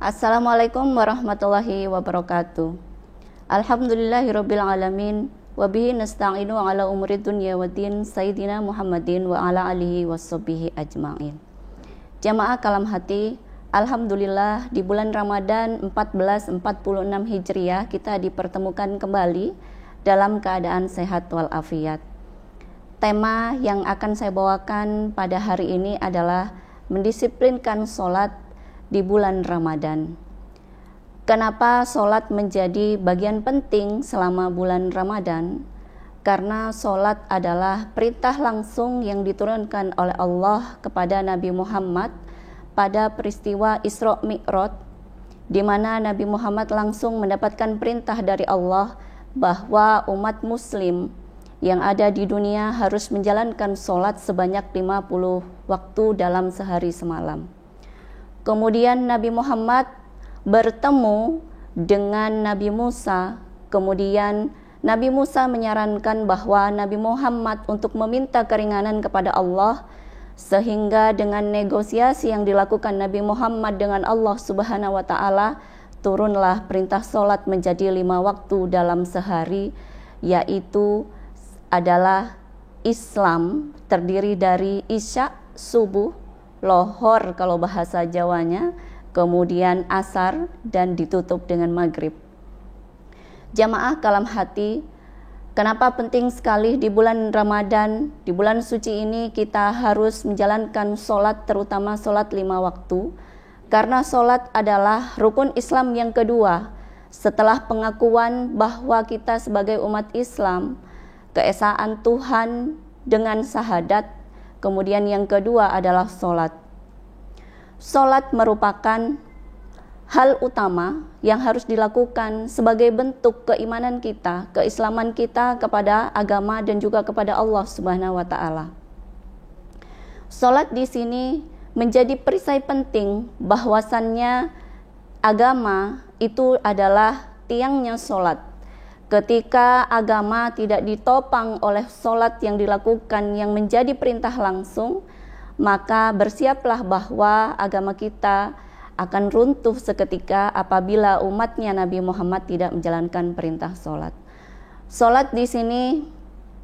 Assalamualaikum warahmatullahi wabarakatuh. Alhamdulillahirabbil alamin wa bihi nasta'inu ala umuri dunya waddin sayyidina Muhammadin wa ala alihi washabbihi ajmain. Jamaah kalam hati, alhamdulillah di bulan Ramadan 1446 Hijriah kita dipertemukan kembali dalam keadaan sehat walafiat. Tema yang akan saya bawakan pada hari ini adalah mendisiplinkan sholat di bulan Ramadan. Kenapa sholat menjadi bagian penting selama bulan Ramadan? Karena sholat adalah perintah langsung yang diturunkan oleh Allah kepada Nabi Muhammad pada peristiwa Isra Mi'raj, di mana Nabi Muhammad langsung mendapatkan perintah dari Allah bahwa umat muslim yang ada di dunia harus menjalankan sholat sebanyak 50 waktu dalam sehari semalam. Kemudian Nabi Muhammad bertemu dengan Nabi Musa. Kemudian Nabi Musa menyarankan bahwa Nabi Muhammad untuk meminta keringanan kepada Allah, sehingga dengan negosiasi yang dilakukan Nabi Muhammad dengan Allah Subhanahu wa taala, turunlah perintah sholat menjadi 5 waktu dalam sehari, yaitu adalah Islam, terdiri dari Isya, subuh, lohor kalau bahasa Jawanya, kemudian asar, dan ditutup dengan maghrib. Jamaah kalam hati, kenapa penting sekali di bulan Ramadan, di bulan suci ini kita harus menjalankan sholat, terutama sholat 5 waktu? Karena sholat adalah rukun Islam yang kedua setelah pengakuan bahwa kita sebagai umat Islam, keesaan Tuhan dengan syahadat. Kemudian yang kedua adalah sholat. Sholat merupakan hal utama yang harus dilakukan sebagai bentuk keimanan kita, keislaman kita kepada agama dan juga kepada Allah Subhanahu wa taala. Sholat di sini menjadi perisai penting bahwasannya agama itu adalah tiangnya sholat. Ketika agama tidak ditopang oleh sholat yang dilakukan yang menjadi perintah langsung, maka bersiaplah bahwa agama kita akan runtuh seketika apabila umatnya Nabi Muhammad tidak menjalankan perintah sholat. Sholat di sini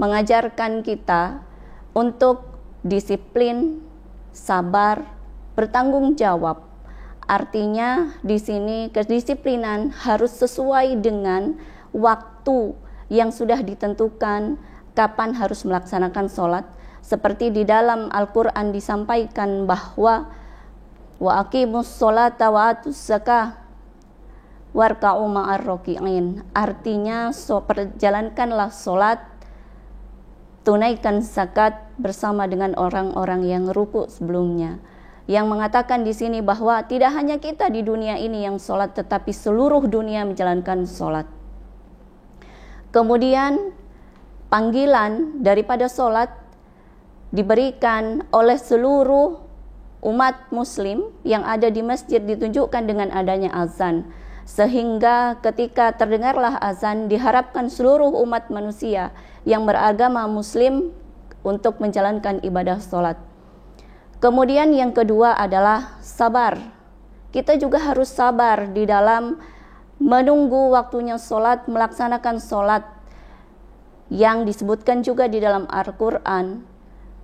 mengajarkan kita untuk disiplin, sabar, bertanggung jawab. Artinya di sini kedisiplinan harus sesuai dengan waktu yang sudah ditentukan kapan harus melaksanakan sholat, seperti di dalam Al-Quran disampaikan bahwa wa aqimus sholata wa atus zakah warka'u ma'ar raki'in. Artinya perjalankanlah sholat, tunaikan zakat bersama dengan orang-orang yang ruku sebelumnya. Yang mengatakan di sini bahwa tidak hanya kita di dunia ini yang sholat, tetapi seluruh dunia menjalankan sholat. Kemudian panggilan daripada sholat diberikan oleh seluruh umat muslim yang ada di masjid, ditunjukkan dengan adanya azan, sehingga ketika terdengarlah azan diharapkan seluruh umat manusia yang beragama muslim untuk menjalankan ibadah sholat. Kemudian yang kedua adalah sabar. Kita juga harus sabar di dalam menunggu waktunya sholat, melaksanakan sholat, yang disebutkan juga di dalam Al-Quran,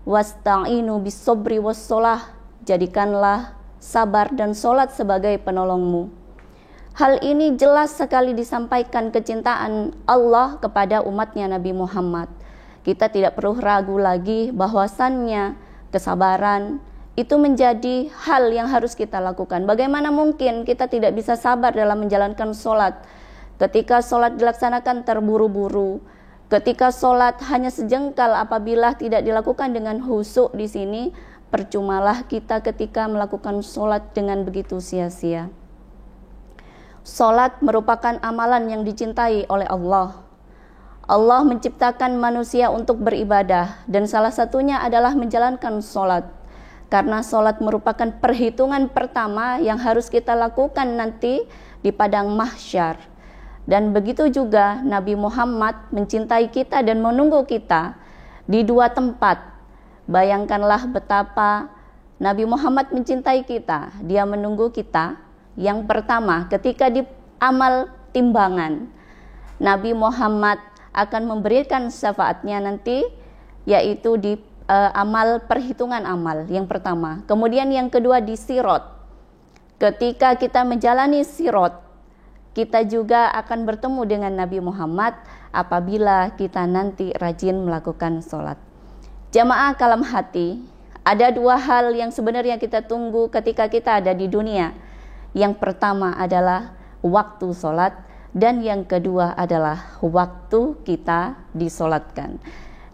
wasta'inu bis-sabri was-sholah, jadikanlah sabar dan sholat sebagai penolongmu. Hal ini jelas sekali disampaikan kecintaan Allah kepada umatnya Nabi Muhammad. Kita tidak perlu ragu lagi bahwasannya kesabaran itu menjadi hal yang harus kita lakukan. Bagaimana mungkin kita tidak bisa sabar dalam menjalankan sholat? Ketika sholat dilaksanakan terburu-buru, ketika sholat hanya sejengkal apabila tidak dilakukan dengan khusyuk di sini, percumalah kita ketika melakukan sholat dengan begitu sia-sia. Sholat merupakan amalan yang dicintai oleh Allah. Allah menciptakan manusia untuk beribadah, dan salah satunya adalah menjalankan sholat. Karena sholat merupakan perhitungan pertama yang harus kita lakukan nanti di padang mahsyar. Dan begitu juga Nabi Muhammad mencintai kita dan menunggu kita di 2 tempat. Bayangkanlah betapa Nabi Muhammad mencintai kita. Dia menunggu kita Yang pertama, ketika di amal timbangan, Nabi Muhammad akan memberikan syafaatnya nanti, yaitu di amal perhitungan amal yang pertama. Kemudian yang kedua di sirot. Ketika kita menjalani sirot, kita juga akan bertemu dengan Nabi Muhammad apabila kita nanti rajin melakukan sholat. Jamaah kalam hati, ada dua hal yang sebenarnya kita tunggu ketika kita ada di dunia. Yang pertama adalah waktu sholat, dan yang kedua adalah waktu kita disolatkan.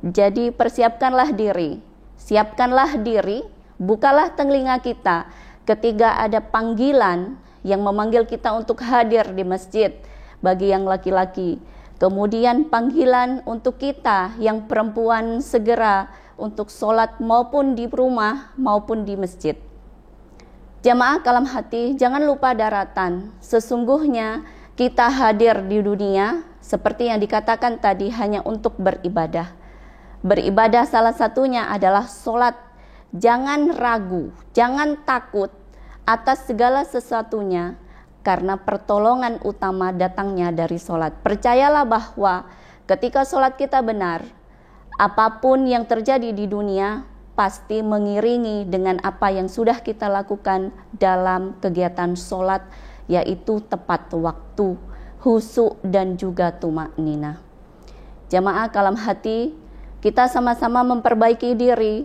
Jadi persiapkanlah diri, siapkanlah diri, bukalah telinga kita ketika ada panggilan yang memanggil kita untuk hadir di masjid bagi yang laki-laki. Kemudian panggilan untuk kita yang perempuan segera untuk sholat maupun di rumah maupun di masjid. Jamaah kalam hati, jangan lupa daratan. Sesungguhnya kita hadir di dunia seperti yang dikatakan tadi hanya untuk beribadah. Beribadah salah satunya adalah sholat. Jangan ragu, jangan takut atas segala sesuatunya, karena pertolongan utama datangnya dari sholat. Percayalah bahwa ketika sholat kita benar, apapun yang terjadi di dunia pasti mengiringi dengan apa yang sudah kita lakukan dalam kegiatan sholat, yaitu tepat waktu, khusyuk dan juga tumakninah. Jamaah kalam hati, kita sama-sama memperbaiki diri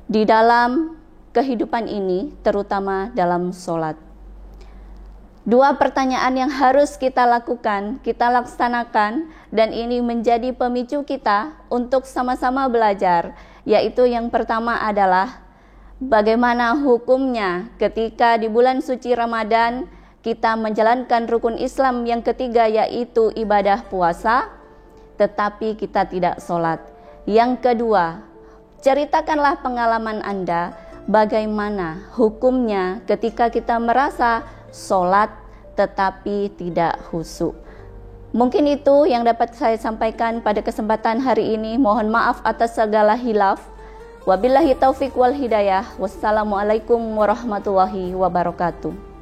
di dalam kehidupan ini, terutama dalam sholat. Dua pertanyaan yang harus kita lakukan, kita laksanakan, dan ini menjadi pemicu kita untuk sama-sama belajar, yaitu yang pertama adalah bagaimana hukumnya ketika di bulan suci Ramadan kita menjalankan rukun Islam yang ketiga, yaitu ibadah puasa, tetapi kita tidak sholat. Yang kedua, ceritakanlah pengalaman Anda, bagaimana hukumnya ketika kita merasa sholat tetapi tidak khusyuk. Mungkin itu yang dapat saya sampaikan pada kesempatan hari ini. Mohon maaf atas segala hilaf. Wabillahi taufik wal hidayah. Wassalamualaikum warahmatullahi wabarakatuh.